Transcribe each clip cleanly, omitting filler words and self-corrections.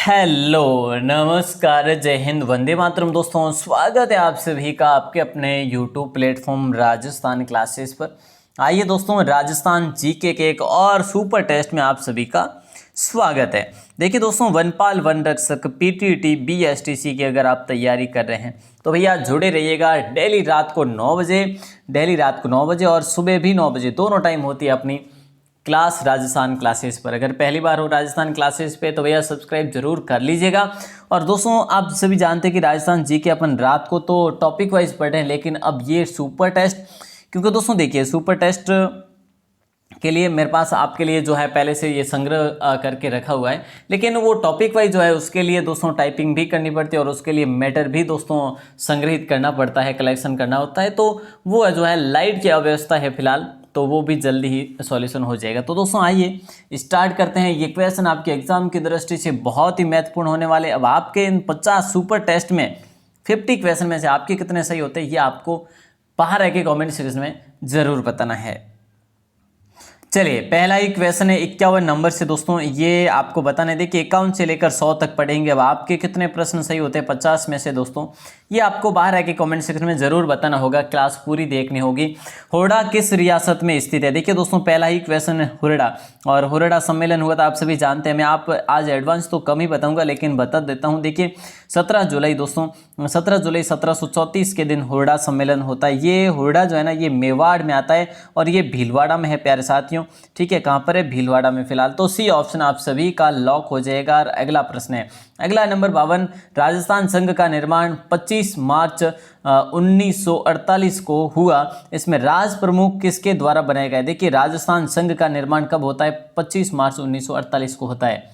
Hello नमस्कार जय हिंद वंदे मातरम। दोस्तों स्वागत है आप सभी का आपके अपने यूट्यूब प्लेटफॉर्म राजस्थान क्लासेस पर। आइए दोस्तों, राजस्थान जीके के एक और सुपर टेस्ट में आप सभी का स्वागत है। देखिए दोस्तों, वनपाल वन रक्षक पीटीटी बीएसटीसी की अगर आप तैयारी कर रहे हैं तो भैया जुड़े रहिएगा। डेली रात को 9 बजे और सुबह भी 9 बजे, दोनों टाइम होती है अपनी क्लास राजस्थान क्लासेस पर। अगर पहली बार हो राजस्थान क्लासेस पे तो भैया सब्सक्राइब जरूर कर लीजिएगा। और दोस्तों आप सभी जानते हैं कि राजस्थान जी के अपन रात को तो टॉपिक वाइज पढ़े हैं, लेकिन अब ये सुपर टेस्ट, क्योंकि दोस्तों देखिए सुपर टेस्ट के लिए मेरे पास आपके लिए जो है पहले से ये संग्रह करके रखा हुआ है, लेकिन वो टॉपिक वाइज जो है उसके लिए दोस्तों टाइपिंग भी करनी पड़ती है और उसके लिए मैटर भी दोस्तों संग्रहित करना पड़ता है, कलेक्शन करना होता है। तो वो जो है लाइट की अव्यवस्था है फिलहाल, तो वो भी जल्दी ही सॉल्यूशन हो जाएगा। तो दोस्तों आइए स्टार्ट करते हैं। ये क्वेश्चन आपके एग्जाम की दृष्टि से बहुत ही महत्वपूर्ण होने वाले। अब आपके इन 50 सुपर टेस्ट में 50 क्वेश्चन में से आपके कितने सही होते हैं ये आपको बाहर आके कमेंट सेक्शन में जरूर बताना है। चलिए पहला ही क्वेश्चन है 51 नंबर से। दोस्तों ये आपको बताना है, देखिए 51 से लेकर 100 तक पढ़ेंगे। अब आपके कितने प्रश्न सही होते हैं 50 में से दोस्तों, ये आपको बाहर आके कमेंट सेक्शन में जरूर बताना होगा, क्लास पूरी देखनी होगी। हुरडा किस रियासत में स्थित है? देखिए दोस्तों पहला ही क्वेश्चन है हुरडा, और हुरडा सम्मेलन हुआ था आप सभी जानते हैं। मैं आप आज एडवांस तो कम ही बताऊंगा लेकिन बता देता हूँ। देखिए 17 जुलाई दोस्तों, 17 जुलाई 1734 के दिन हुरडा सम्मेलन होता है। ये हुरडा जो है ना ये मेवाड़ में आता है और ये भीलवाड़ा में है प्यारे साथियों। ठीक है, कहाँ पर है? भीलवाड़ा में फिलहाल। तो सी ऑप्शन आप सभी का लॉक हो जाएगा। अगला प्रश्न है, अगला नंबर 52, राजस्थान संघ का निर्माण 25 मार्च 1948 को हुआ। इसमें राज प्रमुख किसके द्वारा बनाया गया? देखिए राजस्थान संघ का निर्माण कब होता है? 25 मार्च 1948 को होता है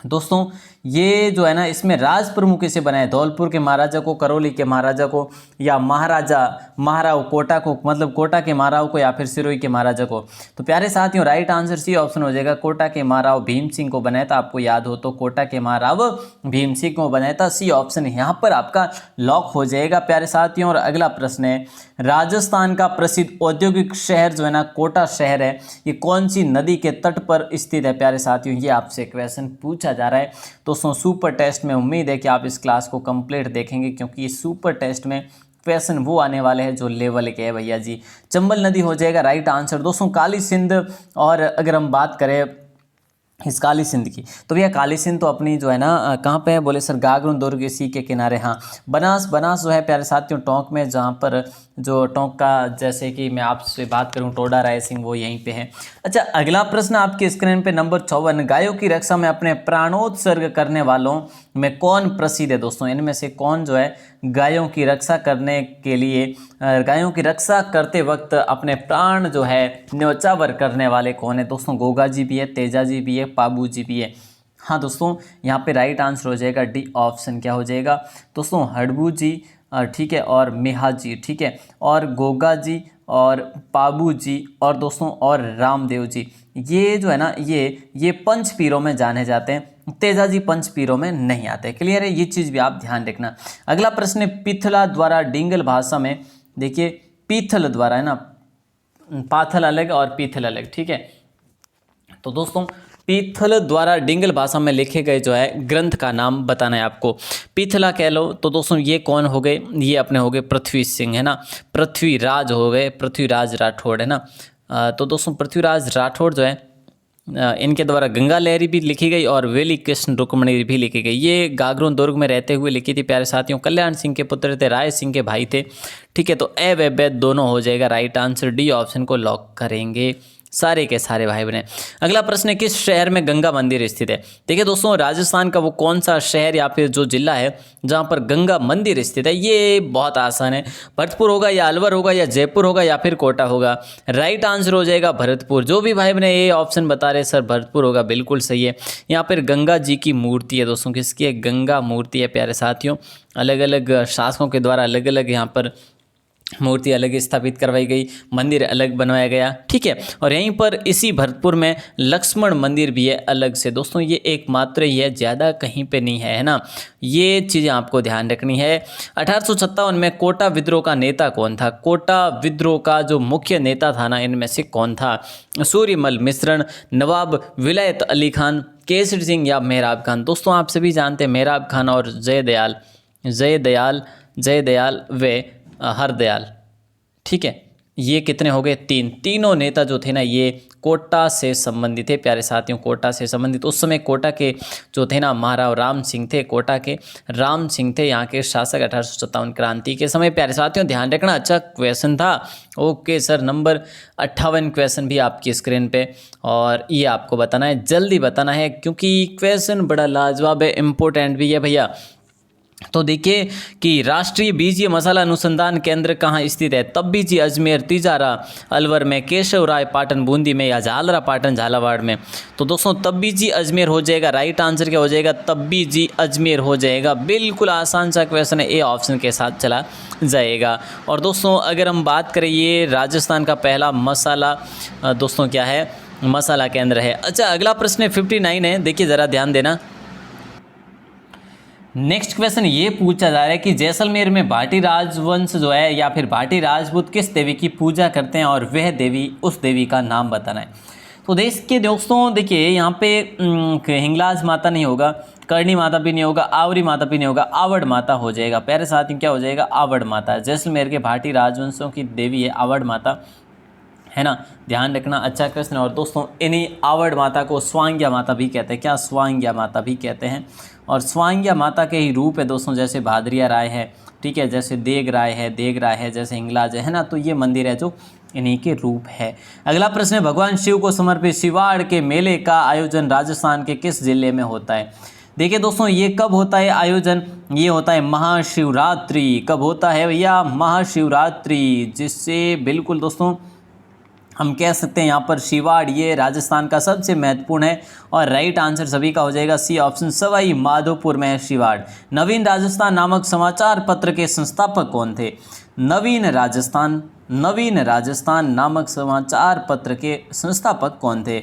दोस्तों। ये जो है ना इसमें राज प्रमुख किसे बनाए? धौलपुर के महाराजा को, करौली के महाराजा को, या महाराव कोटा को, मतलब कोटा के महाराव को, या फिर सिरोही के महाराजा को? तो प्यारे साथियों राइट आंसर सी ऑप्शन हो जाएगा, कोटा के महाराव भीम सिंह को बनाया था। आपको याद हो तो कोटा के महाराव भीम सिंह को बनाया था। सी ऑप्शन यहाँ पर आपका लॉक हो जाएगा प्यारे साथियों। और अगला प्रश्न है, राजस्थान का प्रसिद्ध औद्योगिक शहर जो है ना कोटा शहर है, ये कौन सी नदी के तट पर स्थित है? प्यारे साथियों ये आपसे क्वेश्चन पूछा जा रहा है दोस्तों सुपर टेस्ट में। उम्मीद है कि आप इस क्लास को कंप्लीट देखेंगे, क्योंकि इस सुपर टेस्ट में क्वेश्चन वो आने वाले हैं जो लेवल के है भैया जी। चंबल नदी हो जाएगा राइट आंसर दोस्तों। काली सिंध, और अगर हम बात करें इस काली सिंध की तो भैया काली सिंध तो अपनी जो है ना कहाँ पे है? बोले सर गागरू दुर्ग इसी के किनारे। हाँ बनास जो है प्यारे साथियों टोंक में, जहाँ पर जो टोंक का, जैसे कि मैं आपसे बात करूं टोडा रायसिंह, वो यहीं पे है। अच्छा अगला प्रश्न आपके स्क्रीन पे नंबर 54, गायों की रक्षा में अपने प्राणोत्सर्ग करने वालों में कौन प्रसिद्ध है? दोस्तों इनमें से कौन जो है गायों की रक्षा करने के लिए, गायों की रक्षा करते वक्त अपने प्राण जो है न्योछावर करने वाले कौन है? दोस्तों गोगा जी भी है, तेजा जी भी है, पाबू जी भी है। हाँ दोस्तों यहाँ पे राइट आंसर हो जाएगा डी ऑप्शन। क्या हो जाएगा दोस्तों? हड़बू जी, ठीक है, और मेहा जी, ठीक है, और गोगा जी और पाबू जी और दोस्तों और रामदेव जी, ये जो है ना ये पंच पीरों में जाने जाते हैं। तेजा जी पंच पीरों में नहीं आते। क्लियर है, ये चीज़ भी आप ध्यान रखना। अगला प्रश्न है पिथला द्वारा डिंगल भाषा में, देखिए पीथल द्वारा है ना, पाथल अलग और पीथल अलग, ठीक है। तो दोस्तों पीथल द्वारा डिंगल भाषा में लिखे गए जो है ग्रंथ का नाम बताना है आपको। पीथला कह लो तो दोस्तों ये कौन हो गए? ये अपने हो गए पृथ्वी सिंह, है ना, पृथ्वीराज हो गए, पृथ्वीराज राठौड़, है ना। तो दोस्तों पृथ्वीराज राठौड़ जो है इनके द्वारा गंगा लहरी भी लिखी गई और वेली कृष्ण रुक्मणी भी लिखी गई। ये गागरू दुर्ग में रहते हुए लिखी थी प्यारे साथियों। कल्याण सिंह के पुत्र थे, राय सिंह के भाई थे, ठीक है। तो ए व ब दोनों हो जाएगा राइट आंसर। डी ऑप्शन को लॉक करेंगे सारे के सारे भाई बने। अगला प्रश्न है किस शहर में गंगा मंदिर स्थित है? देखिए दोस्तों राजस्थान का वो कौन सा शहर या फिर जो जिला है जहां पर गंगा मंदिर स्थित है? ये बहुत आसान है, भरतपुर होगा या अलवर होगा या जयपुर होगा या फिर कोटा होगा? राइट आंसर हो जाएगा भरतपुर। जो भी भाई बने ये ऑप्शन बता रहे सर भरतपुर होगा, बिल्कुल सही है। यहाँ पर गंगा जी की मूर्ति है दोस्तों, किसकी है? गंगा मूर्ति है प्यारे साथियों। अलग अलग शासकों के द्वारा अलग अलग यहाँ पर मूर्ति अलग स्थापित करवाई गई, मंदिर अलग बनवाया गया, ठीक है। और यहीं पर इसी भरतपुर में लक्ष्मण मंदिर भी है अलग से दोस्तों, ये एकमात्र ही है, ज़्यादा कहीं पे नहीं है ना। ये चीज़ें आपको ध्यान रखनी है। 1857 में कोटा विद्रोह का नेता कौन था? कोटा विद्रोह का जो मुख्य नेता था ना, इनमें से कौन था? सूर्यमल मिश्रण, नवाब विलायत अली खान, केसरी सिंह या मेहराब खान। दोस्तों आप सभी जानते हैं मेहराब खान और जयदयाल व हरदयाल, ठीक है, ये कितने हो गए? तीनों नेता जो थे ना ये कोटा से संबंधित थे प्यारे साथियों, कोटा से संबंधित। उस समय कोटा के जो थे ना महाराव राम सिंह थे, कोटा के राम सिंह थे यहाँ के शासक 1857 क्रांति के समय। प्यारे साथियों ध्यान रखना, अच्छा क्वेश्चन था। ओके सर, नंबर 58 क्वेश्चन भी आपकी स्क्रीन पे, और ये आपको बताना है, जल्दी बताना है क्योंकि क्वेश्चन बड़ा लाजवाब है, इम्पोर्टेंट भी है भैया। तो देखिए कि राष्ट्रीय बीजीय मसाला अनुसंधान केंद्र कहाँ स्थित है? तब्बीजी अजमेर, तिजारा अलवर में, केशव राय पाटन बूंदी में, या झालरा पाटन झालावाड़ में। तो दोस्तों तब्बीजी अजमेर हो जाएगा, राइट आंसर क्या हो जाएगा? तब्बीजी अजमेर हो जाएगा। बिल्कुल आसान सा क्वेश्चन है, ए ऑप्शन के साथ चला जाएगा। और दोस्तों अगर हम बात करें, ये राजस्थान का पहला मसाला दोस्तों क्या है? मसाला केंद्र है। अच्छा अगला प्रश्न 59 है, देखिए ज़रा ध्यान देना। नेक्स्ट क्वेश्चन ये पूछा जा रहा है कि जैसलमेर में भाटी राजवंश जो है या फिर भाटी राजपूत किस देवी की पूजा करते हैं, और वह देवी, उस देवी का नाम बताना है। तो देश के दोस्तों देखिए यहाँ पे हिंगलाज माता नहीं होगा, करणी माता भी नहीं होगा, आवरी माता भी नहीं होगा, आवड़ माता हो जाएगा। प्यारे साथ क्या हो जाएगा? आवड़ माता। जैसलमेर के भाटी राजवंशों की देवी है आवड़ माता, है ना, ध्यान रखना, अच्छा क्वेश्चन। और दोस्तों इन्हीं आवड़ माता को स्वांग्या माता भी कहते हैं। क्या? स्वांग्या माता भी कहते हैं। और स्वांग्या माता के ही रूप है दोस्तों, जैसे भादरिया राय है, ठीक है, जैसे देग राय है, जैसे हिंगलाज है ना, तो ये मंदिर है जो इन्हीं के रूप है। अगला प्रश्न है, भगवान शिव को समर्पित शिवाड़ के मेले का आयोजन राजस्थान के किस जिले में होता है? देखिए दोस्तों ये कब होता है आयोजन? ये होता है महाशिवरात्रि। कब होता है भैया? महाशिवरात्रि, जिससे बिल्कुल दोस्तों हम कह सकते हैं यहाँ पर शिवाड़ ये राजस्थान का सबसे महत्वपूर्ण है। और राइट आंसर सभी का हो जाएगा सी ऑप्शन, सवाई माधोपुर में है शिवाड़। नवीन राजस्थान नामक समाचार पत्र के संस्थापक कौन थे? नवीन राजस्थान नामक समाचार पत्र के संस्थापक कौन थे?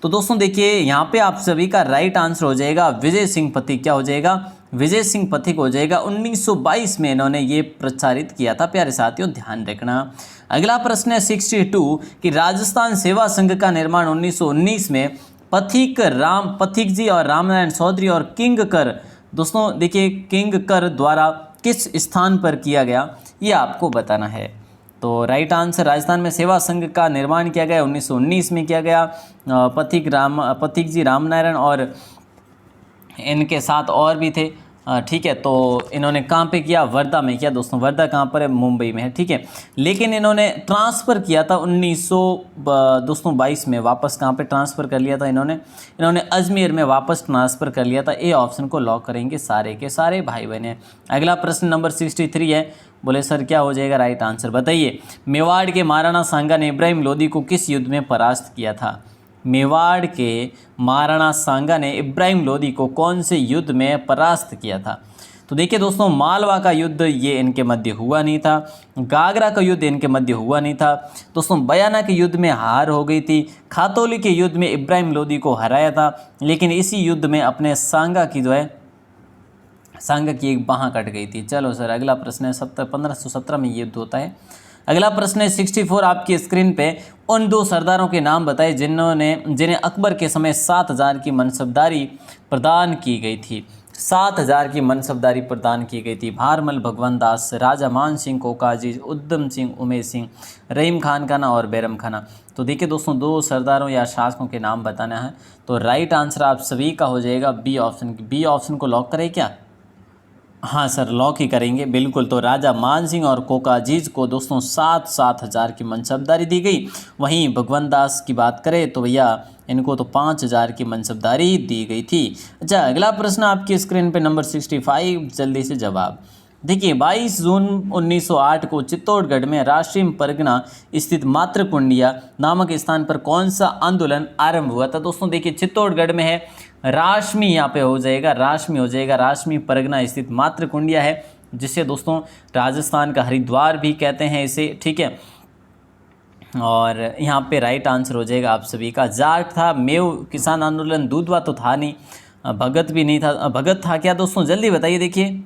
तो दोस्तों देखिए यहाँ पे आप सभी का राइट आंसर हो जाएगा विजय सिंह पथिक। क्या हो जाएगा? विजय सिंह पथिक हो जाएगा। 1922 में इन्होंने ये प्रचारित किया था। प्यारे साथियों ध्यान रखना। अगला प्रश्न है 62 कि राजस्थान सेवा संघ का निर्माण 1919 में पथिक जी और रामनारायण चौधरी और किंगकर, दोस्तों देखिए किंगकर द्वारा किस स्थान पर किया गया, ये आपको बताना है। तो राइट आंसर, राजस्थान में सेवा संघ का निर्माण किया गया 1919 में किया गया। पथिक जी रामनारायण और इनके साथ और भी थे, ठीक है। तो इन्होंने कहाँ पे किया? वर्धा में किया दोस्तों। वर्धा कहाँ पर है? मुंबई में है, ठीक है। लेकिन इन्होंने ट्रांसफ़र किया था 1922 में, वापस कहाँ पे ट्रांसफ़र कर लिया था इन्होंने अजमेर में वापस ट्रांसफ़र कर लिया था। ए ऑप्शन को लॉक करेंगे सारे के सारे भाई बहन। अगला प्रश्न नंबर 63 है। बोले सर क्या हो जाएगा राइट आंसर? बताइए। मेवाड़ के महाराणा सांगा ने इब्राहिम लोदी को किस युद्ध में परास्त किया था? मेवाड़ के महाराणा सांगा ने इब्राहिम लोदी को कौन से युद्ध में परास्त किया था? तो देखिए दोस्तों मालवा का युद्ध ये इनके मध्य हुआ नहीं था, गागरा का युद्ध इनके मध्य हुआ नहीं था दोस्तों, बयाना के युद्ध में हार हो गई थी, खातौली के युद्ध में इब्राहिम लोदी को हराया था, लेकिन इसी युद्ध में अपने सांगा की एक बाँह कट गई थी। चलो सर अगला प्रश्न है 1517 में ये युद्ध होता है। अगला प्रश्न है 64 आपकी स्क्रीन पे। उन दो सरदारों के नाम बताए जिन्हें अकबर के समय 7000 की मनसबदारी प्रदान की गई थी। 7000 की मनसबदारी प्रदान की गई थी। भारमल भगवंत दास, राजा मान सिंह कोकाजी, उद्यम सिंह, उमेश सिंह, रहीम खान खाना और बैरम खाना। तो देखिए दोस्तों दो सरदारों या शासकों के नाम बताना है। तो राइट आंसर आप सभी का हो जाएगा बी ऑप्शन। बी ऑप्शन को लॉक करें क्या? हाँ सर लॉक ही करेंगे बिल्कुल। तो राजा मान सिंह और कोकाजीज को दोस्तों 7,000 की मनसबदारी दी गई। वहीं भगवंत दास की बात करें तो भैया इनको तो 5,000 की मनसबदारी दी गई थी। अच्छा अगला प्रश्न आपकी स्क्रीन पे नंबर 65, जल्दी से जवाब देखिए। 22 जून 1908 को चित्तौड़गढ़ में राष्ट्रीय परगना स्थित मातृकुंडिया नामक स्थान पर कौन सा आंदोलन आरंभ हुआ था? दोस्तों देखिए चित्तौड़गढ़ में है, राशमी यहाँ पे हो जाएगा, राशमी हो जाएगा। राशमी परगना स्थित मातृकुंडिया है, जिसे दोस्तों राजस्थान का हरिद्वार भी कहते हैं इसे, ठीक है। और यहाँ पे राइट आंसर हो जाएगा आप सभी का जाट था। मेव किसान आंदोलन, दूधवा तो था नहीं, भगत भी नहीं था। भगत था क्या दोस्तों? जल्दी बताइए। देखिए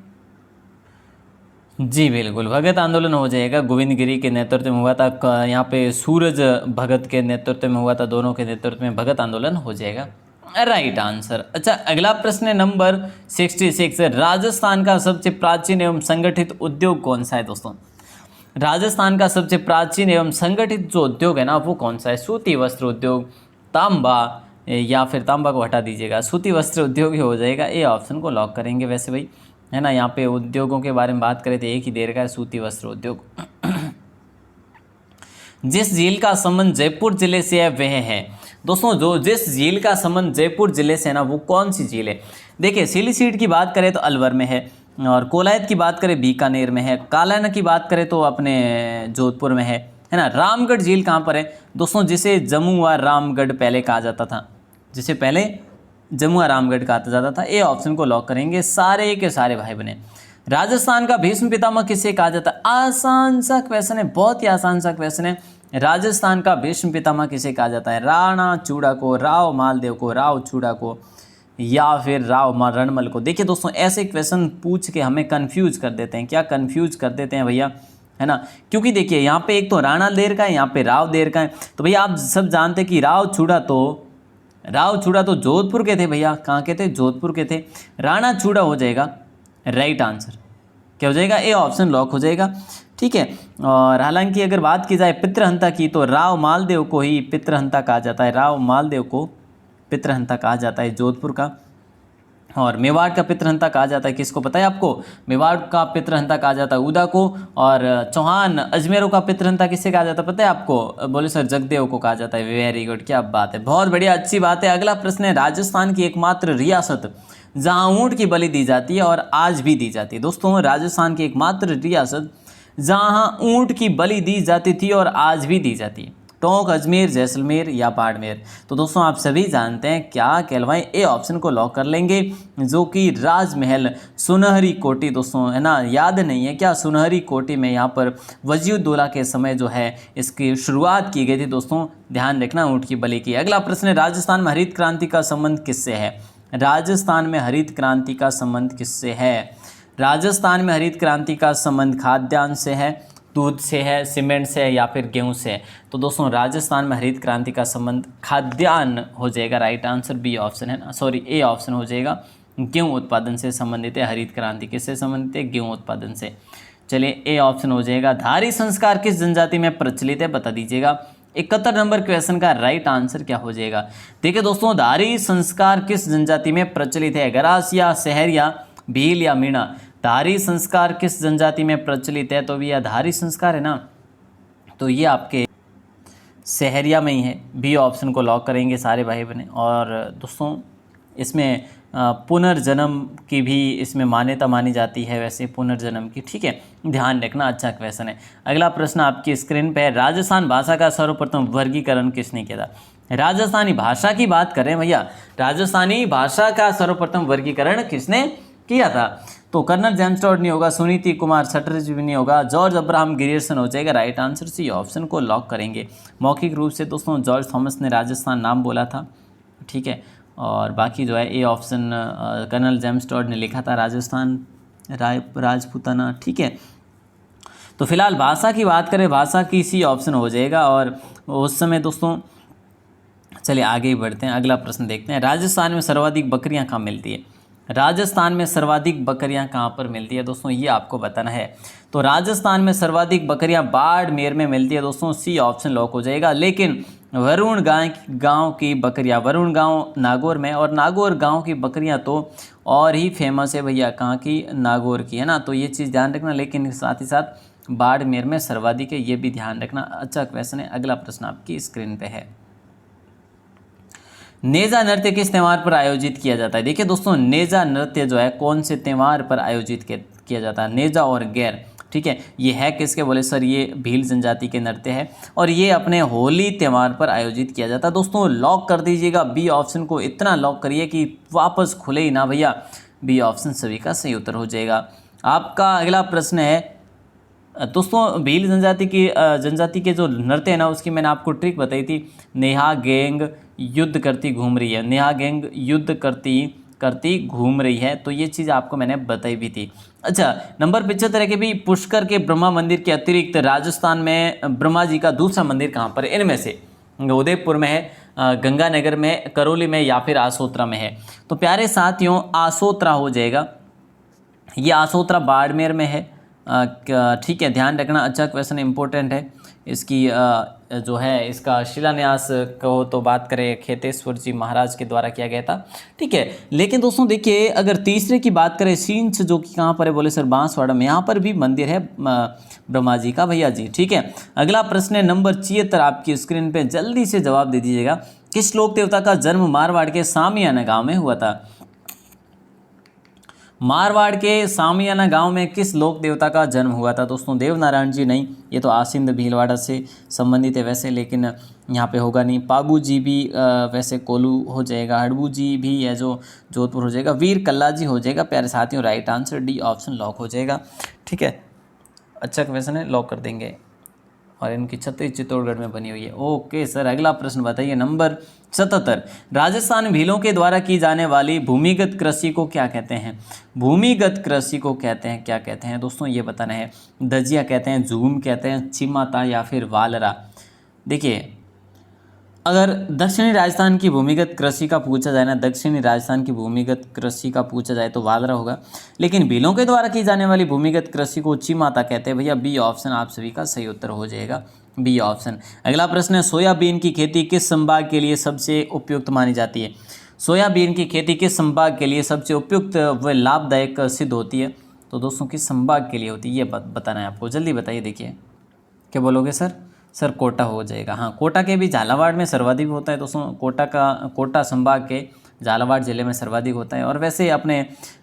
जी बिल्कुल भगत आंदोलन हो जाएगा, गोविंद गिरी के नेतृत्व में हुआ था। यहाँ पे सूरज भगत के नेतृत्व में हुआ था, दोनों के नेतृत्व में भगत आंदोलन हो जाएगा। Right answer. अच्छा, अगला प्रश्न है नंबर 66। राजस्थान का सबसे प्राचीन एवं संगठित उद्योग कौन सा है दोस्तों? राजस्थान का सबसे प्राचीन एवं संगठित जो उद्योग है ना वो कौन सा है? सूती वस्त्र उद्योग, तांबा, या फिर तांबा को हटा दीजिएगा, सूती वस्त्र उद्योग ही हो जाएगा। ए ऑप्शन को लॉक करेंगे वैसे भाई, है ना। यहाँ पे उद्योगों के बारे में बात करें तो एक ही देर का है, सूती वस्त्र उद्योग। जिस झील का संबंध जयपुर जिले से है वह है दोस्तों, जो जिस झील का संबंध जयपुर जिले से है ना वो कौन सी झील है? देखिए, सिलीसीट की बात करें तो अलवर में है, और कोलायत की बात करें बीकानेर में है, कालाना की बात करें तो अपने जोधपुर में है ना। रामगढ़ झील कहाँ पर है दोस्तों? जिसे जमुआ रामगढ़ पहले कहा जाता था, जिसे पहले जमुआ रामगढ़ कहा जाता था। ए ऑप्शन को लॉक करेंगे सारे के सारे भाई बने। राजस्थान का भीष्म पितामह किसे कहा जाता है? आसान सा क्वेश्चन है, बहुत ही आसान सा क्वेश्चन है। राजस्थान का भीष्म पितामह किसे कहा जाता है? राणा चूड़ा को, राव मालदेव को, राव चूड़ा को, या फिर राव रणमल को। देखिए दोस्तों, ऐसे क्वेश्चन पूछ के हमें कंफ्यूज कर देते हैं। क्या कंफ्यूज कर देते हैं भैया, है ना? क्योंकि देखिए यहाँ पे एक तो राणा देर का है, यहाँ पे राव देर का है। तो भैया आप सब जानते हैं कि राव चूड़ा तो जोधपुर के थे भैया। कहाँ के थे? जोधपुर के थे। राणा चूड़ा हो जाएगा राइट आंसर। क्या हो जाएगा? ए ऑप्शन लॉक हो जाएगा, ठीक है। और हालांकि अगर बात की जाए पितृहंता की तो राव मालदेव को ही पितृहंता कहा जाता है, राव मालदेव को पितृहंता कहा जाता है जोधपुर का। और मेवाड़ का पितृहंता कहा जाता है, किसको पता है आपको? मेवाड़ का पितृहंता कहा जाता है उदा को। और चौहान अजमेरों का पितृहंता किससे कहा जाता है पता है आपको? बोले सर जगदेव को कहा जाता है। वेरी गुड, क्या बात है, बहुत बढ़िया, अच्छी बात है। अगला प्रश्न है, राजस्थान की एकमात्र रियासत जहाँ ऊँट की बलि दी जाती है और आज भी दी जाती है। दोस्तों, राजस्थान की एकमात्र रियासत जहाँ ऊँट की बलि दी जाती थी और आज भी दी जाती है, टोंक, अजमेर, जैसलमेर या बाड़मेर। तो दोस्तों आप सभी जानते हैं क्या कहलवाएं? ए ऑप्शन को लॉक कर लेंगे, जो कि राजमहल सुनहरी कोठी दोस्तों, है ना। याद नहीं है क्या? सुनहरी कोठी में यहाँ पर वजीउद्दौला के समय जो है इसकी शुरुआत की गई थी दोस्तों। ध्यान रखना ऊँट की बलि की। अगला प्रश्न है, राजस्थान में हरित क्रांति का संबंध किससे है? राजस्थान में हरित क्रांति का संबंध किससे है? राजस्थान में हरित क्रांति का संबंध खाद्यान्न से है, दूध से है, सीमेंट से है, या फिर गेहूं से है? तो दोस्तों राजस्थान में हरित क्रांति का संबंध खाद्यान्न हो जाएगा। राइट आंसर बी ऑप्शन है ना, सॉरी ए ऑप्शन हो जाएगा। गेहूं उत्पादन से संबंधित है हरित क्रांति। किससे संबंधित है? गेहूं उत्पादन से। चलिए ए ऑप्शन हो जाएगा। धारी संस्कार किस जनजाति में प्रचलित है? बता दीजिएगा। 71 नंबर क्वेश्चन का राइट आंसर क्या हो जाएगा? देखिए दोस्तों, धारी संस्कार किस जनजाति में प्रचलित है? गरासिया, सहरिया, भील या मीणा? धारी संस्कार किस जनजाति में प्रचलित है? तो भैया धारी संस्कार है ना, तो ये आपके सहरिया में ही है। बी ऑप्शन को लॉक करेंगे सारे भाई बहने। और दोस्तों इसमें पुनर्जन्म की भी इसमें मान्यता मानी जाती है, वैसे पुनर्जन्म की, ठीक है, ध्यान रखना। अच्छा क्वेश्चन है। अगला प्रश्न आपकी स्क्रीन पे है, राजस्थान भाषा का सर्वप्रथम वर्गीकरण किसने किया था? राजस्थानी भाषा की बात करें भैया, राजस्थानी भाषा का सर्वप्रथम वर्गीकरण किसने किया था? तो कर्नल जेम्स टॉड नहीं होगा, सुनीति कुमार सटरजी भी नहीं होगा, जॉर्ज अब्राहम ग्रियर्सन हो जाएगा। राइट आंसर सी ऑप्शन को लॉक करेंगे। मौखिक रूप से दोस्तों जॉर्ज थॉमस ने राजस्थान नाम बोला था, ठीक है। और बाकी जो है A option colonel James Tod ने लिखा था राजस्थान राजपूताना, ठीक है। तो फिलहाल भाषा की बात करें, भाषा की सी ऑप्शन हो जाएगा। और उस समय दोस्तों चलिए आगे ही बढ़ते हैं, अगला प्रश्न देखते हैं। राजस्थान में सर्वाधिक बकरियां कहाँ मिलती है? राजस्थान में सर्वाधिक बकरियां कहाँ पर मिलती है दोस्तों, ये आपको बताना है। तो राजस्थान में सर्वाधिक बकरियां बाड़मेर में मिलती है दोस्तों। सी ऑप्शन लॉक हो जाएगा। लेकिन वरुण गांव की बकरियां, वरुण गांव नागौर में, और नागौर गांव की बकरियां तो और ही फेमस है भैया, कहाँ की? नागौर की, है ना। तो ये चीज़ ध्यान रखना। लेकिन साथ ही साथ बाड़मेर में सर्वाधिक है, ये भी ध्यान रखना। अच्छा क्वेश्चन है। अगला प्रश्न आपकी स्क्रीन पे है, नेजा नृत्य किस त्यौहार पर आयोजित किया जाता है? देखिए दोस्तों, नेजा नृत्य जो है कौन से त्यौहार पर आयोजित किया जाता है? नेजा और गैर, ठीक है, ये है किसके? बोले सर ये भील जनजाति के नृत्य है, और ये अपने होली त्यौहार पर आयोजित किया जाता है। दोस्तों लॉक कर दीजिएगा बी ऑप्शन को, इतना लॉक करिए कि वापस खुले ही ना भैया। बी ऑप्शन सभी का सही उत्तर हो जाएगा। आपका अगला प्रश्न है दोस्तों, भील जनजाति के जो नृत्य है ना, उसकी मैंने आपको ट्रिक बताई थी। नेहा गैंग युद्ध करती घूम रही है, नेहा गैंग युद्ध करती घूम रही है, तो ये चीज़ आपको मैंने बताई भी थी। अच्छा, नंबर 75 के भी, पुष्कर के ब्रह्मा मंदिर के अतिरिक्त राजस्थान में ब्रह्मा जी का दूसरा मंदिर कहाँ पर है? इनमें से उदयपुर में है, गंगानगर में, करौली में या फिर आसोत्रा में है। तो प्यारे साथियों आसोत्रा हो जाएगा, ये आसोत्रा बाड़मेर में है। ठीक है, ध्यान रखना, अच्छा क्वेश्चन इंपॉर्टेंट है। इसकी जो है इसका शिलान्यास कहो तो बात करें खेतेश्वर जी महाराज के द्वारा किया गया था। ठीक है, लेकिन दोस्तों देखिए अगर तीसरे की बात करें सींच, जो कि कहाँ पर है बोले सर बांसवाड़ा में, यहाँ पर भी मंदिर है ब्रह्मा जी का भैया जी। ठीक है, अगला प्रश्न है नंबर 76 आपकी स्क्रीन पे, जल्दी से जवाब दे दीजिएगा। किस लोक देवता का जन्म मारवाड़ के सामियाना गाँव में हुआ था? मारवाड़ के सामियाना गांव में किस लोक देवता का जन्म हुआ था? दोस्तों देवनारायण जी नहीं, ये तो आसिंद भीलवाड़ा से संबंधित है वैसे, लेकिन यहाँ पे होगा नहीं। पाबू जी भी वैसे कोलू हो जाएगा, हड़बू जी भी है जो जोधपुर हो जाएगा, वीर कल्ला जी हो जाएगा। प्यारे साथियों right answer D option lock हो जाएगा। ठीक है, अच्छा क्वेश्चन है, लॉक कर देंगे। और इनकी छतरी चित्तौड़गढ़ में बनी हुई है। ओके सर, अगला प्रश्न बताइए नंबर 77, राजस्थान भीलों के द्वारा की जाने वाली भूमिगत कृषि को क्या कहते हैं? भूमिगत कृषि को कहते हैं, क्या कहते हैं दोस्तों ये बताना है। दजिया कहते हैं, झूम कहते हैं, चिमाता या फिर वालरा। देखिए अगर दक्षिणी राजस्थान की भूमिगत कृषि का पूछा जाए ना, दक्षिणी राजस्थान की भूमिगत कृषि का पूछा जाए तो वालरा होगा, लेकिन भीलों के द्वारा की जाने वाली भूमिगत कृषि को चिमाता कहते हैं भैया। बी ऑप्शन आप सभी का सही उत्तर हो जाएगा, बी ऑप्शन। अगला प्रश्न है सोयाबीन की खेती किस संभाग के लिए सबसे उपयुक्त मानी जाती है? सोयाबीन की खेती किस संभाग के लिए सबसे उपयुक्त व लाभदायक सिद्ध होती है? तो दोस्तों किस संभाग के लिए होती है ये बताना है आपको, जल्दी बताइए। देखिए क्या बोलोगे सर कोटा हो जाएगा। हाँ, कोटा के भी झालावाड़ में सर्वाधिक होता है दोस्तों, कोटा संभाग के झालावाड़ ज़िले में सर्वाधिक होता है। और वैसे अपने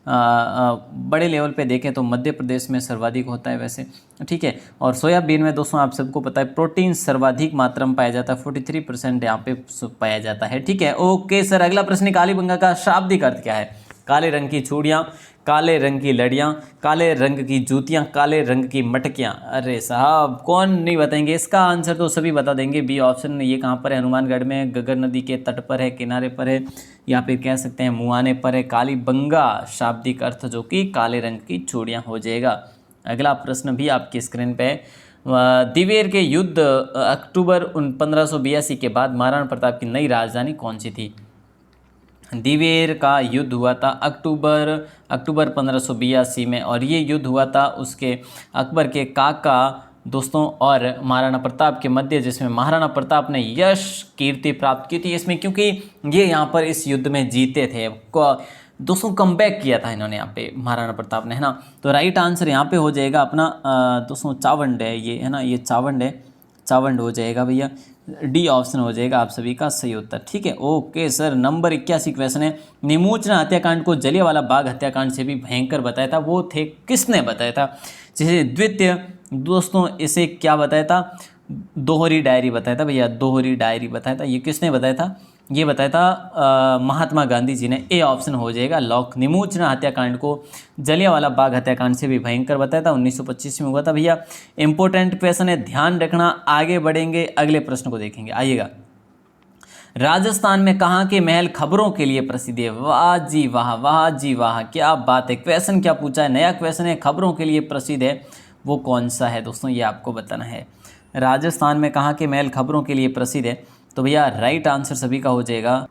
बड़े लेवल पे देखें तो मध्य प्रदेश में सर्वाधिक होता है वैसे। ठीक है, और सोयाबीन में दोस्तों आप सबको पता है प्रोटीन सर्वाधिक मात्रा में पाया जाता है, 43% यहाँ पे पाया जाता है। ठीक है, ओके सर, अगला प्रश्न, कालीबंगा का शाब्दिक अर्थ क्या है? काले रंग की चूड़ियाँ, काले रंग की लड़ियाँ, काले रंग की जूतियाँ, काले रंग की मटकियाँ। अरे साहब कौन नहीं बताएंगे, इसका आंसर तो सभी बता देंगे। बी ऑप्शन, ये कहाँ पर है? हनुमानगढ़ में, गगर नदी के तट पर है, किनारे पर है, या फिर कह सकते हैं मुआने पर है। कालीबंगा शाब्दिक अर्थ जो कि काले रंग की चूड़ियाँ हो जाएगा। अगला प्रश्न भी आपकी स्क्रीन पे है। दिवेर के युद्ध अक्टूबर 1582 के बाद महाराणा प्रताप की नई राजधानी कौन सी थी? दिवेर का युद्ध हुआ था अक्टूबर 1582 में, और ये युद्ध हुआ था उसके अकबर के काका दोस्तों और महाराणा प्रताप के मध्य, जिसमें महाराणा प्रताप ने यश कीर्ति प्राप्त की थी इसमें, क्योंकि ये यहाँ पर इस युद्ध में जीते थे दोस्तों, कमबैक किया था इन्होंने यहाँ पे महाराणा प्रताप ने, है ना। तो राइट आंसर यहाँ पे हो जाएगा अपना दोस्तों चावंड है ये, है ना, ये चावंड है, चावंड हो जाएगा भैया, डी ऑप्शन हो जाएगा आप सभी का सही उत्तर। ठीक है, ओके सर, नंबर 81 क्वेश्चन है। निमोचना हत्याकांड को जलियांवाला बाग हत्याकांड से भी भयंकर बताया था, वो थे किसने बताया था? जैसे द्वितीय दोस्तों इसे क्या बताया था? दोहरी डायरी बताया था भैया, दोहरी डायरी बताया था। ये किसने बताया था? ये बताया था महात्मा गांधी जी ने। ए ऑप्शन हो जाएगा लॉक। निमोचना हत्याकांड को जलियांवाला बाग हत्याकांड से भी भयंकर बताया था, 1925 में हुआ था भैया। इंपॉर्टेंट क्वेश्चन है, ध्यान रखना। आगे बढ़ेंगे, अगले प्रश्न को देखेंगे, आइएगा। राजस्थान में कहाँ के महल खबरों के लिए प्रसिद्ध है? वाह जी वाह, वाह जी वाह, क्या बात है। क्वेश्चन क्या पूछा है? नया क्वेश्चन है, खबरों के लिए प्रसिद्ध है, वो कौन सा है दोस्तों, ये आपको बताना है। राजस्थान में कहाँ के महल खबरों के लिए प्रसिद्ध है? तो भैया राइट आंसर सभी का हो जाएगा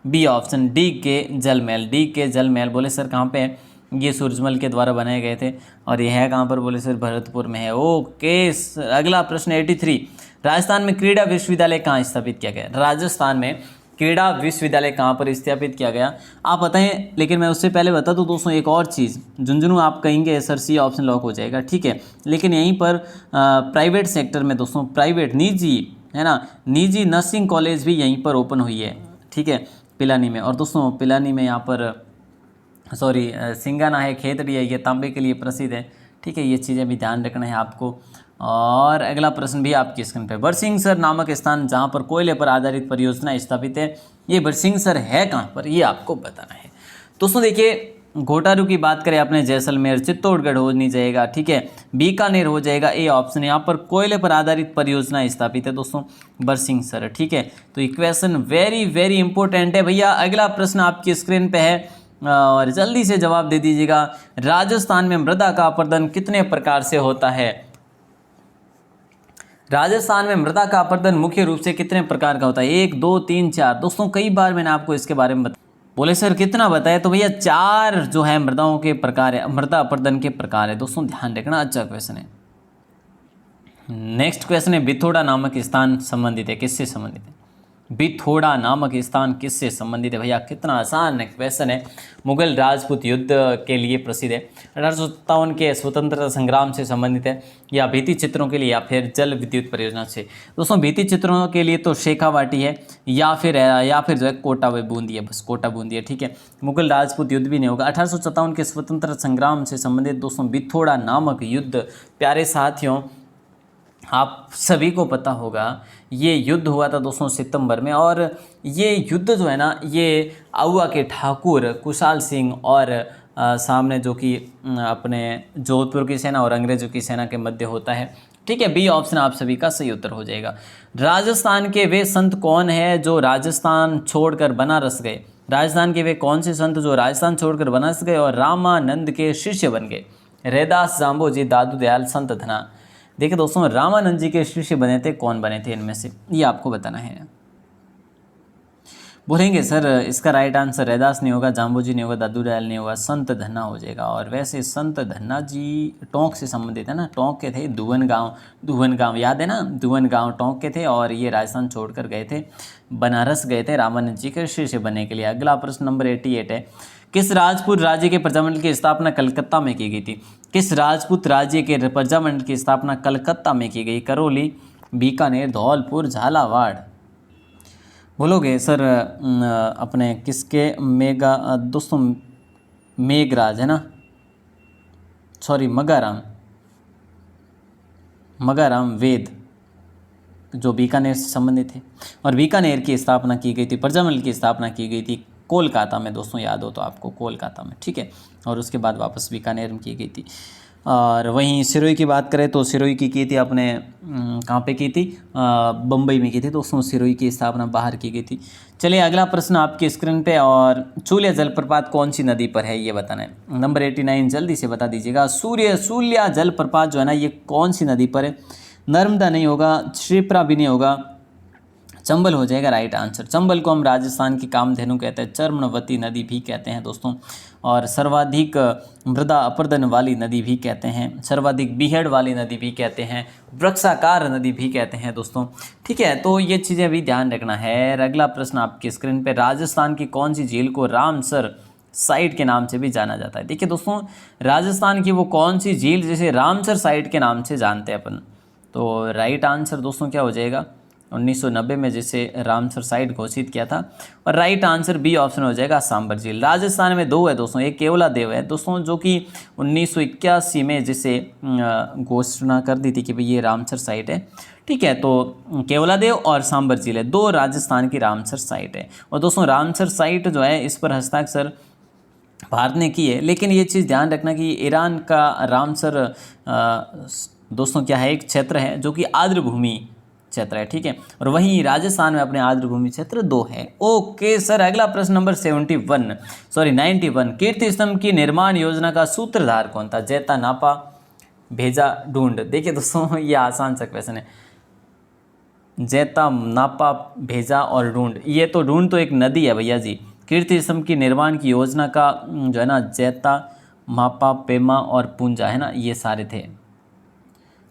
बी ऑप्शन, डी के जल महल। डी के जल महल बोले सर कहाँ पे है? ये सूरजमल के द्वारा बनाए गए थे, और ये है कहाँ पर बोले सर? भरतपुर में है। ओके, अगला प्रश्न 83, राजस्थान में क्रीड़ा विश्वविद्यालय कहाँ स्थापित किया गया? राजस्थान में क्रीड़ा विश्वविद्यालय कहाँ पर स्थापित किया गया, आप बताएं। लेकिन मैं उससे पहले बता दूं दोस्तों एक और चीज़, झुंझुनू आप कहेंगे सर, सी ऑप्शन लॉक हो जाएगा। ठीक है, लेकिन यहीं पर प्राइवेट सेक्टर में दोस्तों, प्राइवेट निजी, है ना, निजी नर्सिंग कॉलेज भी यहीं पर ओपन हुई है। ठीक है, पिलानी में। और दोस्तों पिलानी में यहाँ पर सॉरी सिंगाना है, खेतड़ी है, ये तांबे के लिए प्रसिद्ध है। ठीक है, ये चीज़ें भी ध्यान रखना है आपको। और अगला प्रश्न भी आपकी स्क्रीन पे, बरसिंहसर नामक स्थान जहाँ पर कोयले पर आधारित परियोजना स्थापित है, ये बरसिंहसर है कहाँ पर, ये आपको बताना है दोस्तों। देखिए घोटारू की बात करें अपने, जैसलमेर, चित्तौड़गढ़ हो नहीं जाएगा। ठीक है, बीकानेर हो जाएगा, ए ऑप्शन। यहाँ पर कोयले पर आधारित परियोजना स्थापित है दोस्तों, बरसिंहसर। ठीक है, तो ये क्वेश्चन वेरी वेरी इंपॉर्टेंट है भैया। अगला प्रश्न आपकी स्क्रीन पे है और जल्दी से जवाब दे दीजिएगा। राजस्थान में मृदा का अपरदन कितने प्रकार से होता है? राजस्थान में मृदा का अपरदन मुख्य रूप से कितने प्रकार का होता है? 1 2 3 4। दोस्तों कई बार मैंने आपको इसके बारे में बोले सर कितना बताया, तो भैया 4 जो है मृदाओं के प्रकार है, मृदा अपरदन के प्रकार है। दोस्तों ध्यान रखना, अच्छा क्वेश्चन है। नेक्स्ट क्वेश्चन है, बिथोड़ा नामक स्थान संबंधित है, किससे संबंधित है? बिथोड़ा नामक स्थान किससे संबंधित है? भैया कितना आसान क्वेश्चन है। मुगल राजपूत युद्ध के लिए प्रसिद्ध है, 1857 के स्वतंत्रता संग्राम से संबंधित है, या भित्ति चित्रों के लिए, या फिर जल विद्युत परियोजना से। दोस्तों भित्ति चित्रों के लिए तो शेखावाटी है, या फिर जो है कोटा बूंदी है, बस कोटा बूंदी है, ठीक है। मुगल राजपूत युद्ध भी नहीं होगा। 1857 के स्वतंत्रता संग्राम से संबंधित दोस्तों बिथोड़ा नामक युद्ध। प्यारे साथियों, आप सभी को पता होगा ये युद्ध हुआ था दोस्तों सितंबर में, और ये युद्ध जो है ना, ये आउवा के ठाकुर कुशाल सिंह और सामने जो कि अपने जोधपुर की सेना और अंग्रेजों की सेना के मध्य होता है, ठीक है। बी ऑप्शन आप सभी का सही उत्तर हो जाएगा। राजस्थान के वे संत कौन है जो राजस्थान छोड़कर बनारस गए? राजस्थान के वे कौन से संत जो राजस्थान छोड़कर बनारस गए और रामानंद के शिष्य बन गए? रैदास, जाम्बोजी, दादू दयाल, संत धना। देखिए दोस्तों, रामानंद जी के शिष्य बने थे, कौन बने थे इनमें से, ये आपको बताना है। बोलेंगे सर इसका राइट आंसर रैदास नहीं होगा, जाम्बोजी नहीं होगा, दादू दयाल नहीं होगा, संत धन्ना हो जाएगा। और वैसे संत धन्ना जी टोंक से संबंधित है ना, टोंक के थे, दुवन गांव याद है ना, दुवन गांव टोंक के थे, और ये राजस्थान छोड़कर गए थे, बनारस गए थे रामानंद जी के शिष्य बनने के लिए। अगला प्रश्न नंबर 88 है, किस राजपूत राज्य के प्रजामंडल की स्थापना कलकत्ता में की गई थी? किस राजपूत राज्य के प्रजामंडल की स्थापना कलकत्ता में की गई? करौली, बीकानेर, धौलपुर, झालावाड़। बोलोगे सर अपने किसके दोस्तों मेघराज है ना, सॉरी मगाराम वेद जो बीकानेर से संबंधित थे, और बीकानेर की स्थापना की गई थी, प्रजामंडल की स्थापना की गई थी कोलकाता में, दोस्तों याद हो तो आपको, कोलकाता में, ठीक है। और उसके बाद वापस बीकानेर में की गई थी। और वहीं सिरोही की बात करें तो सिरोही की थी आपने कहाँ पे की थी? बम्बई में की थी दोस्तों, सिरोही की स्थापना बाहर की गई थी। चलिए अगला प्रश्न आपकी स्क्रीन पे, और चूलिया जलप्रपात कौन सी नदी पर है ये बताना है। नंबर 89 जल्दी से बता दीजिएगा। चूलिया जलप्रपात जो है ना, ये कौन सी नदी पर है? नर्मदा नहीं होगा, क्षिप्रा भी नहीं होगा, चंबल हो जाएगा राइट आंसर। चंबल को हम राजस्थान की कामधेनु कहते हैं, चर्मणवती नदी भी कहते हैं दोस्तों, और सर्वाधिक मृदा अपरदन वाली नदी भी कहते हैं, सर्वाधिक बीहड़ वाली नदी भी कहते हैं, वृक्षाकार नदी भी कहते हैं दोस्तों, ठीक है। तो ये चीज़ें भी ध्यान रखना है। अगला प्रश्न आपकी स्क्रीन पे, राजस्थान की कौन सी झील को रामसर साइट के नाम से भी जाना जाता है? देखिए दोस्तों, राजस्थान की वो कौन सी झील जिसे रामसर साइट के नाम से जानते हैं अपन, तो राइट आंसर दोस्तों क्या हो जाएगा? 1990 में जिसे रामसर साइट घोषित किया था, और राइट आंसर बी ऑप्शन हो जाएगा सांबर झील। राजस्थान में 2 है दोस्तों, एक केवला देव है दोस्तों, जो कि 1981 में जिसे घोषणा कर दी थी कि भाई ये रामसर साइट है, ठीक है। तो केवला देव और सांबर झील है, 2 राजस्थान की रामसर साइट है। और दोस्तों रामसर साइट जो है, इस पर हस्ताक्षर भारत ने की है, लेकिन ये चीज़ ध्यान रखना कि ईरान का रामसर दोस्तों क्या है, एक क्षेत्र है जो कि आर्द्रभूमि क्षेत्र है, ठीक है। और वहीं राजस्थान में अपने आर्द्रभूमि क्षेत्र 2 है। ओके सर, अगला प्रश्न नंबर 91 कीर्ति स्तंभ की निर्माण योजना का सूत्रधार कौन था? जैता, नापा, भेजा, ढूंढ। देखिए दोस्तों ये आसान सा क्वेश्चन है। जैता, नापा, भेजा और ढूंढ, ये तो ढूंढ तो एक नदी है भैया जी। कीर्ति स्तंभ की निर्माण की योजना का जो है ना, जैता, मापा, पेमा और पूंजा है ना, ये सारे थे।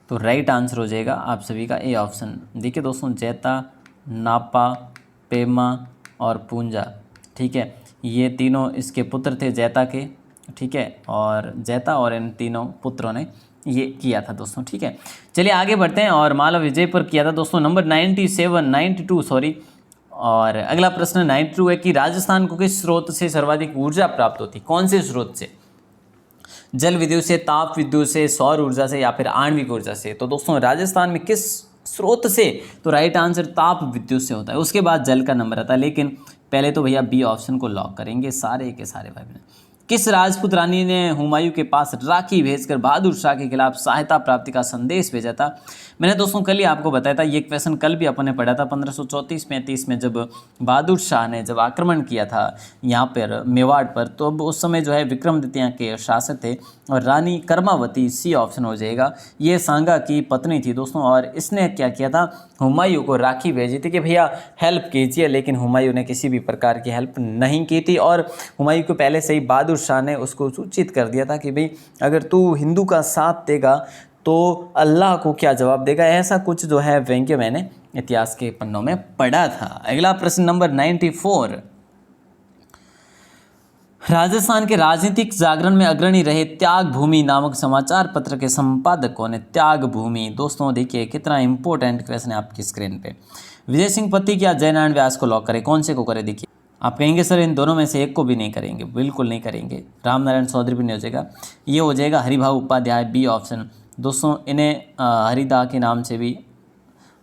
तो राइट आंसर हो जाएगा आप सभी का ए ऑप्शन। देखिए दोस्तों, जैता, नापा, पेमा और पूंजा, ठीक है, ये तीनों इसके पुत्र थे जैता के, ठीक है, और जैता और इन तीनों पुत्रों ने ये किया था दोस्तों, ठीक है। चलिए आगे बढ़ते हैं, और मालव विजय पर किया था दोस्तों। नंबर 92 और अगला प्रश्न 92 है कि राजस्थान को किस स्रोत से सर्वाधिक ऊर्जा प्राप्त होती? कौन से स्रोत से? जल विद्युत से, ताप विद्युत से, सौर ऊर्जा से, या फिर आणविक ऊर्जा से? तो दोस्तों राजस्थान में किस स्रोत से? तो राइट आंसर ताप विद्युत से होता है, उसके बाद जल का नंबर आता है, लेकिन पहले तो भैया बी ऑप्शन को लॉक करेंगे सारे के सारे भाई। किस राजपूत रानी ने हुमायूं के पास राखी भेजकर बहादुर शाह के खिलाफ सहायता प्राप्ति का संदेश भेजा था? मैंने दोस्तों कल ही आपको बताया था, ये क्वेश्चन कल भी अपन ने पढ़ा था। 1534-35 में जब बहादुर शाह ने जब आक्रमण किया था यहाँ पर मेवाड़ पर, तो अब उस समय जो है विक्रमादित्य के शासक थे और रानी कर्मावती, सी ऑप्शन हो जाएगा, ये सांगा की पत्नी थी दोस्तों। और इसने क्या किया था, हुमायूं को राखी भेजी थी कि भैया हेल्प कीजिए, लेकिन हुमायूं ने किसी भी प्रकार की हेल्प नहीं की थी। और हुमायूं को पहले से ही बहादुर शाह ने उसको सूचित कर दिया था कि भाई अगर तू हिंदू का साथ देगा तो अल्लाह को क्या जवाब देगा, ऐसा कुछ जो है व्यंग्य मैंने इतिहास के पन्नों में पढ़ा था। अगला प्रश्न नंबर 94, राजस्थान के राजनीतिक जागरण में अग्रणी रहे त्याग भूमि नामक समाचार पत्र के संपादक कौन है? त्याग भूमि दोस्तों देखिए कितना इंपॉर्टेंट क्वेश्चन है आपकी स्क्रीन पे। विजय सिंह पत्तिक या जयनारायण व्यास को लॉक करें, कौन से को करें? देखिए आप कहेंगे सर इन दोनों में से एक को भी नहीं करेंगे, बिल्कुल नहीं करेंगे। रामनारायण चौधरी भी नहीं हो जाएगा, ये हो जाएगा हरिभाऊ उपाध्याय, बी ऑप्शन। दोस्तों इन्हें हरिदा के नाम से भी,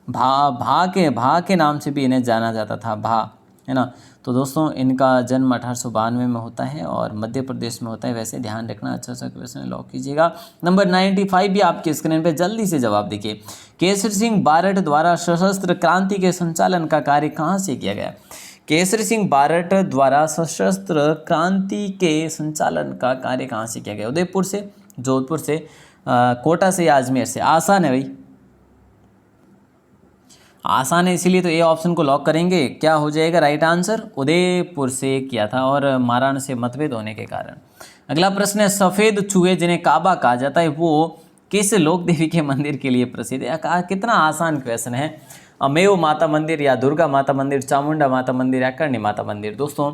भा के नाम से भी इन्हें जाना जाता था, भा, है ना। तो दोस्तों इनका जन्म 1892 में होता है और मध्य प्रदेश में होता है, वैसे ध्यान रखना। अच्छा सा क्वेश्चन लॉक कीजिएगा। नंबर 95 भी आपके स्क्रीन पे, जल्दी से जवाब देखिए। केसरी सिंह बारठ द्वारा सशस्त्र क्रांति के संचालन का कार्य कहाँ से किया गया? केसरी सिंह बारठ द्वारा सशस्त्र क्रांति के संचालन का कार्य कहाँ से किया गया? उदयपुर से, जोधपुर से, कोटा से या अजमेर से? आसान है भाई, आसान है, इसीलिए तो ए ऑप्शन को लॉक करेंगे। क्या हो जाएगा राइट आंसर? उदयपुर से किया था और महाराणा से मतभेद होने के कारण। अगला प्रश्न है, सफ़ेद चूहे जिन्हें काबा कहा जाता है वो किस लोक देवी के मंदिर के लिए प्रसिद्ध है? कितना आसान क्वेश्चन है। अमेय माता मंदिर या दुर्गा माता मंदिर, चामुंडा माता मंदिर या करणी माता मंदिर? दोस्तों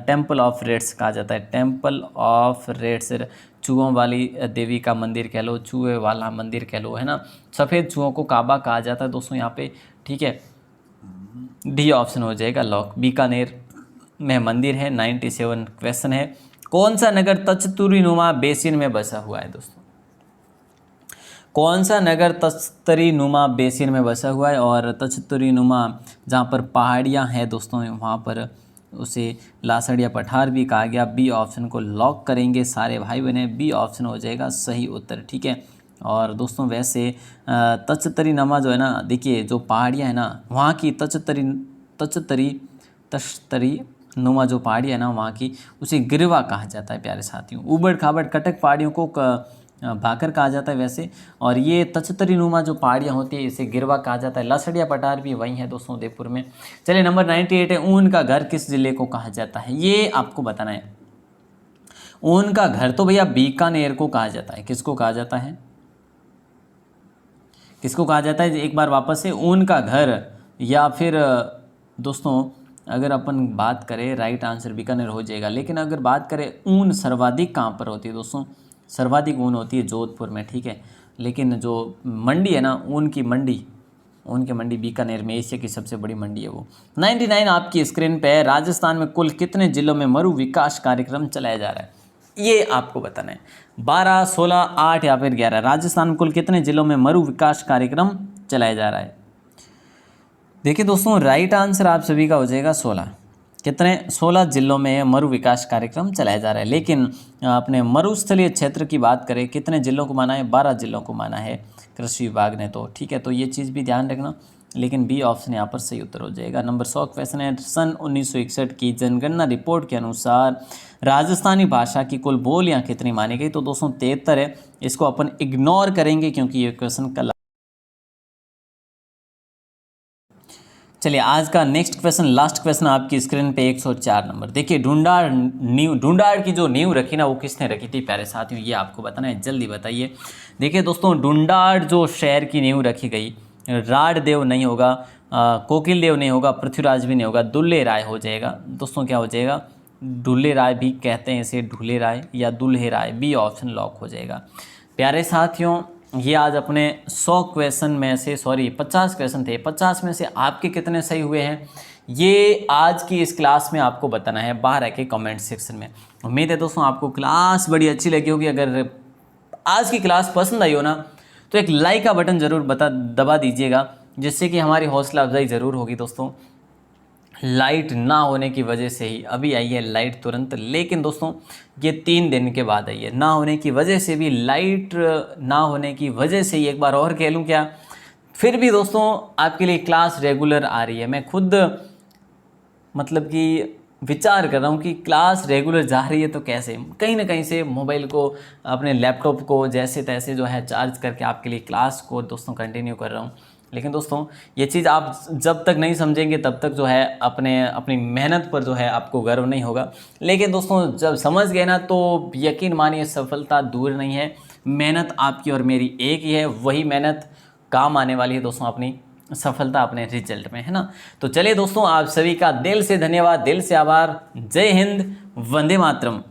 टेम्पल ऑफ रेड्स कहा जाता है, टेम्पल ऑफ रेड्स, चूहों वाली देवी का मंदिर कह लो, चूहे वाला मंदिर कह लो, है ना। सफ़ेद चूहों को काबा कहा जाता है दोस्तों यहाँ पे, ठीक है। डी ऑप्शन हो जाएगा लॉक, बीकानेर में मंदिर है। 97 क्वेश्चन है, कौन सा नगर तचतुरीनुमा बेसिन में बसा हुआ है? दोस्तों कौन सा नगर तचतरीनुमा बेसिन में बसा हुआ है? और तचतरीनुमा जहाँ पर पहाड़ियाँ हैं दोस्तों, वहाँ पर उसे लासड़िया पठार भी कहा गया। बी ऑप्शन को लॉक करेंगे सारे भाई बहने, बी ऑप्शन हो जाएगा सही उत्तर, ठीक है। और दोस्तों वैसे तचतरीनुमा जो है ना, देखिए जो पहाड़ियाँ है ना वहाँ की तचतरीनुमा जो पहाड़ियाँ है ना वहाँ की, उसे गिरवा कहा जाता है प्यारे साथियों। ऊबड़ खाबड़ कटक पहाड़ियों को भाकर कहा जाता है वैसे, और ये तचतरीनुमा जो पहाड़ियाँ होती है इसे गिरवा कहा जाता है। लसड़िया पठार भी वहीं है दोस्तों, उदयपुर में। चलिए नंबर 98 है, ऊन का घर किस जिले को कहा जाता है? ये आपको बताना है। ऊन का घर तो भैया बीकानेर को कहा जाता है। किसको कहा जाता है? किसको कहा जाता है? एक बार वापस से, ऊन का घर या फिर दोस्तों अगर अपन बात करें राइट आंसर बीकानेर हो जाएगा, लेकिन अगर बात करें ऊन सर्वाधिक कहाँ पर होती है दोस्तों? सर्वाधिक ऊन होती है जोधपुर में, ठीक है। लेकिन जो मंडी है ना, ऊन की मंडी बीकानेर में, एशिया की सबसे बड़ी मंडी है वो। 99 आपकी स्क्रीन पे है, राजस्थान में कुल कितने जिलों में मरु विकास कार्यक्रम चलाया जा रहा है? ये आपको बताना है। 12, 16, 8 या फिर 11? राजस्थान में कुल कितने जिलों में मरु विकास कार्यक्रम चलाया जा रहा है? देखिए दोस्तों राइट आंसर आप सभी का हो जाएगा 16। कितने? 16 जिलों में मरु विकास कार्यक्रम चलाया जा रहा है। लेकिन अपने मरुस्थलीय क्षेत्र की बात करें, कितने जिलों को माना है? 12 जिलों को माना है कृषि विभाग ने, तो ठीक है। तो ये चीज़ भी ध्यान रखना, लेकिन बी ऑप्शन यहाँ पर सही उत्तर हो जाएगा। नंबर 100 क्वेश्चन है, सन 1961 की जनगणना रिपोर्ट के अनुसार राजस्थानी भाषा की कुल बोलियाँ कितनी मानी गई? तो दोस्तों 73 है, इसको अपन इग्नोर करेंगे क्योंकि ये क्वेश्चन कल। चलिए आज का नेक्स्ट क्वेश्चन, लास्ट क्वेश्चन आपकी स्क्रीन पे 104 नंबर। देखिए ढूंढाड़ की जो नींव रखी ना वो किसने रखी थी प्यारे साथियों? ये आपको बताना है, जल्दी बताइए। देखिए दोस्तों ढूंढाड़ जो शहर की नींव रखी गई, राड देव नहीं होगा, कोकिल देव नहीं होगा, पृथ्वीराज भी नहीं होगा, दुल्हे राय हो जाएगा दोस्तों। क्या हो जाएगा? दुल्हे राय भी कहते हैं इसे, ढूले राय या दुल्हे राय, बी ऑप्शन लॉक हो जाएगा। प्यारे साथियों ये आज अपने 100 क्वेश्चन में से 50 क्वेश्चन थे, 50 में से आपके कितने सही हुए हैं ये आज की इस क्लास में आपको बताना है बाहर आके कमेंट सेक्शन में। उम्मीद है दोस्तों आपको क्लास बड़ी अच्छी लगी होगी। अगर आज की क्लास पसंद आई हो ना तो एक लाइक का बटन ज़रूर दबा दीजिएगा, जिससे कि हमारी हौसला अफजाई ज़रूर होगी दोस्तों। लाइट ना होने की वजह से ही अभी आई है लाइट तुरंत, लेकिन दोस्तों ये 3 दिन के बाद आई है। ना होने की वजह से भी, लाइट ना होने की वजह से ही, एक बार और कह लूँ क्या, फिर भी दोस्तों आपके लिए क्लास रेगुलर आ रही है। मैं खुद मतलब कि विचार कर रहा हूँ कि क्लास रेगुलर जा रही है तो कैसे, कहीं ना कहीं से मोबाइल को, अपने लैपटॉप को जैसे तैसे जो है चार्ज करके आपके लिए क्लास को दोस्तों कंटिन्यू कर रहा हूँ। लेकिन दोस्तों ये चीज़ आप जब तक नहीं समझेंगे तब तक जो है अपनी मेहनत पर जो है आपको गर्व नहीं होगा। लेकिन दोस्तों जब समझ गए ना तो यकीन मानिए सफलता दूर नहीं है। मेहनत आपकी और मेरी एक ही है, वही मेहनत काम आने वाली है दोस्तों अपनी सफलता, अपने रिजल्ट में, है ना। तो चलिए दोस्तों, आप सभी का दिल से धन्यवाद, दिल से आभार। जय हिंद, वंदे मातरम।